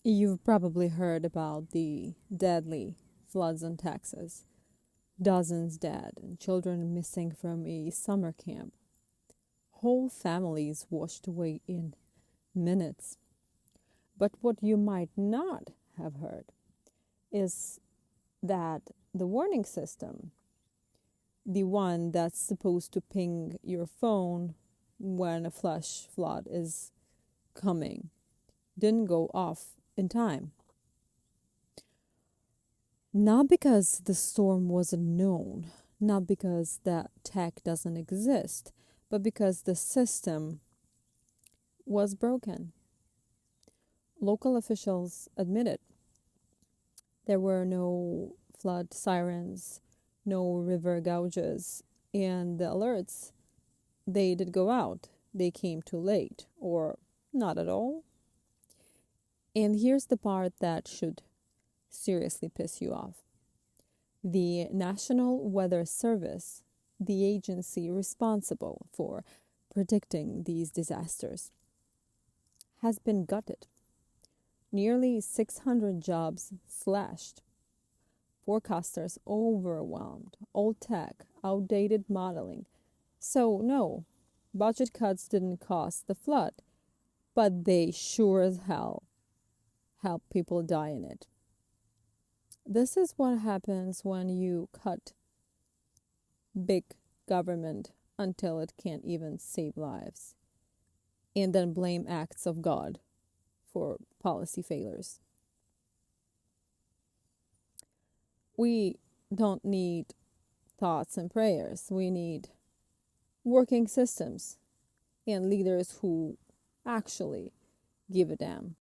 You've probably heard about the deadly floods in Texas. Dozens dead and children missing from a summer camp. Whole families washed away in minutes. But what you might not have heard is that the warning system, the one that's supposed to ping your phone when a flash flood is coming, didn't go off in time. Not because the storm wasn't known, not because that tech doesn't exist, but because the system was broken. Local officials admitted there were no flood sirens, no river gouges, and the alerts, they did go out. They came too late, or not at all. And here's the part that should seriously piss you off. The National Weather Service, the agency responsible for predicting these disasters, has been gutted. Nearly 600 jobs slashed. Forecasters overwhelmed. Old tech, outdated modeling. So, no, budget cuts didn't cause the flood, but they sure as hell helped people die in it. This is what happens when you cut big government until it can't even save lives, and then blame acts of God for policy failures. We don't need thoughts and prayers. We need working systems and leaders who actually give a damn.